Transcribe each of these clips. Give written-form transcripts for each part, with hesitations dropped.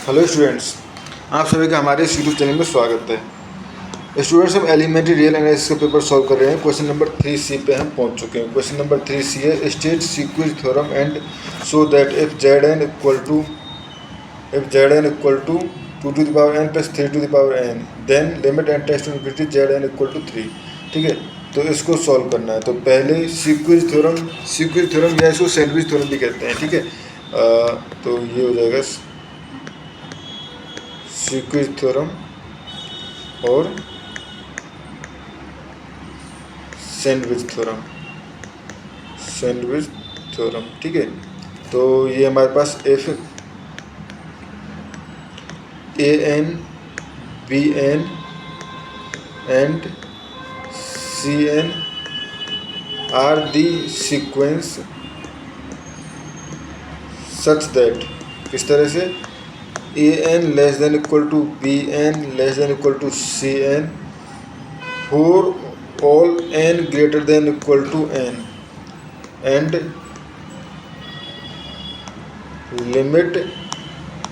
Hello students, आप सभी का हमारे इस यूट्यूब चैनल में स्वागत है। स्टूडेंट्स, हम एलिमेंट्री रियल एनालिसिस का पेपर सॉल्व कर रहे हैं। क्वेश्चन नंबर 3C पे हम पहुंच चुके हैं। क्वेश्चन नंबर 3C है state sequence theorem and show that if zn equal to 2 to the power n plus 3 to the power n then limit n tends to infinity zn equal to 3। ठीक है, तो इसको solve करना है। तो पहले sequence theorem या इसको सैंडविच थ्योरम भी कहते हैं। ठीक है, तो ये हो जाएगा सीक्वेंस थ्योरम और सैंडविच थ्योरम। ठीक है, तो ये हमारे पास if a n b n and c n are the sequence such that, किस तरह से, a n less than equal to b n less than equal to c n for all n greater than equal to n and limit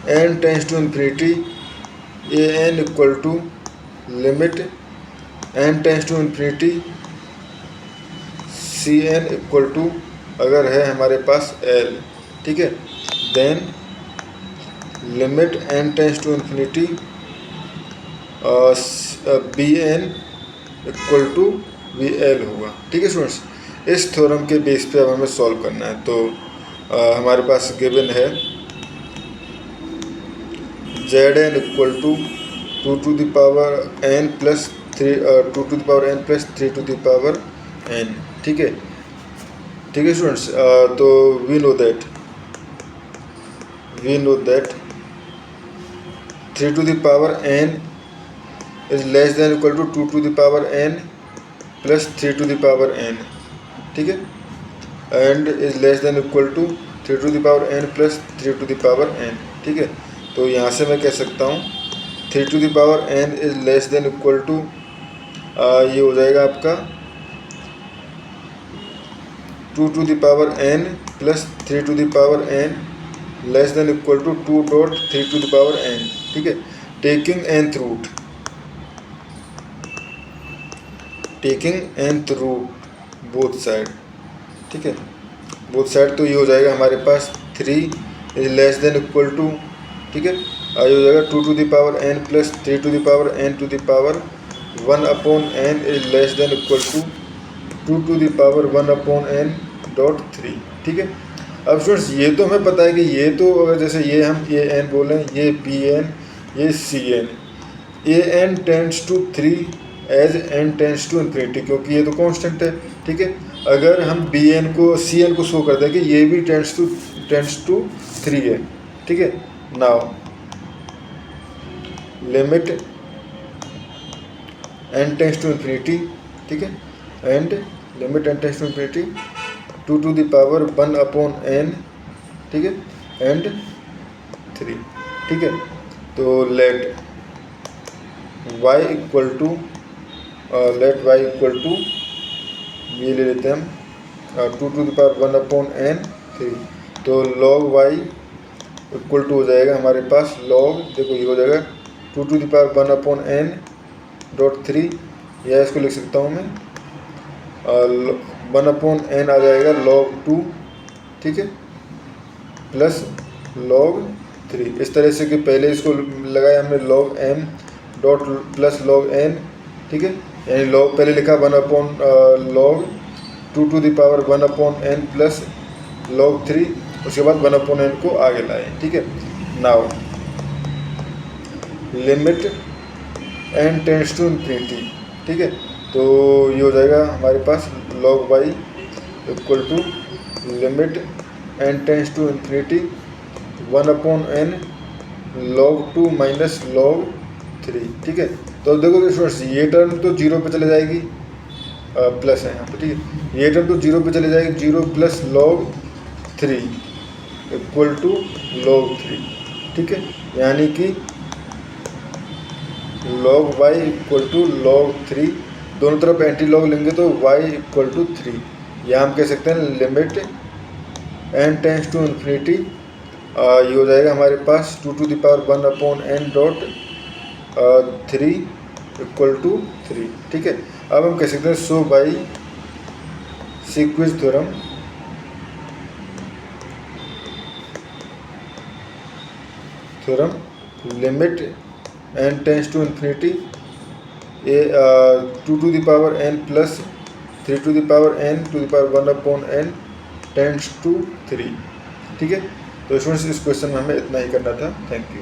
n tends to infinity a n equal to limit n tends to infinity c N equal to, अगर है हमारे पास L, ठीक है, then limit n tends to infinity B n equal to V L होगा। ठीक है students, इस थ्योरम के बेस पे अब हमें सॉल्व करना है। तो हमारे पास गिवन है zn equal to 2 to the power n plus 3 2 to the power n plus 3 to the power n। ठीक है स्टूडेंट्स, तो we know that 3 to the power n is less than equal to 2 to the power n plus 3 to the power n। ठीक है, and is less than equal to 3 to the power n plus 3 to the power n। ठीक है, तो यहाँ से मैं कह सकता हूँ 3 to the power n is less than equal to, ये हो जाएगा आपका 2 to the power n plus 3 to the power n less than equal to 2.3 to the power n। ठीक है, taking nth root both side. ठीक है, both side, तो ये हो जाएगा हमारे पास 3 is less than equal to, ठीक है, ये हो जाएगा 2 to the power n plus 3 to the power n to the power 1 upon n is less than equal to 2 to the power 1 upon n dot 3। ठीक है, अब स्टूडेंट्स ये तो हमें पता है कि ये तो अगर जैसे ये हम ए एन बोलें, ये बी एन, ये C n, A n tends to 3 as n tends to infinity, क्योंकि ये तो कांस्टेंट है। ठीक है, अगर हम बी एन को सी एन को शो कर दें कि ये भी टेंड्स टू 3 है। ठीक है, now limit n tends to infinity, ठीक है, and limit n tends to infinity 2 to the power 1 upon n, ठीक है, एंड 3। ठीक है, तो लेट y इक्वल टू ये ले लेते हैं हम 2 to the power 1 upon n 3, तो log y इक्वल टू हो जाएगा हमारे पास log, देखो ये हो जाएगा 2 to the power 1 upon n dot 3, या इसको लिख सकता हूँ मैं 1 upon n आ जाएगा log 2, ठीक है, प्लस log 3। इस तरह से कि पहले इसको लगाया हमने log m dot plus log n। ठीक है, यानी log पहले लिखा 1 upon log 2 to the power 1 upon n plus log 3, उसके बाद 1 upon n को आगे लाए। ठीक है, now limit n tends to infinity. ठीक है, तो ये हो जाएगा हमारे पास log y equal to limit n tends to infinity 1 upon n log 2 minus log 3। ठीक है, तो देखो स्टूडेंट्स ये टर्म तो 0 पे चले जाएगी, प्लस है यहाँ पे। ठीक है, ये टर्म तो 0 पे चले जाएगी, 0 plus log 3 equal to log 3। ठीक है, यानी कि log y equal to log 3, दोनों तरफ एंटी लॉग लेंगे तो y इक्वल टू 3, या हम कह सकते हैं limit n tends to infinity ये हो जाएगा हमारे पास 2⁻1/n.3 = 3। ठीक है, अब हम कह सकते हैं so by sequence theorem limit n tends to infinity 2⁻n + 3⁻n⁴ tends to 3। ठीक है, तो स्टूडेंट्स इस क्वेश्चन में हमें इतना ही करना था। Thank you.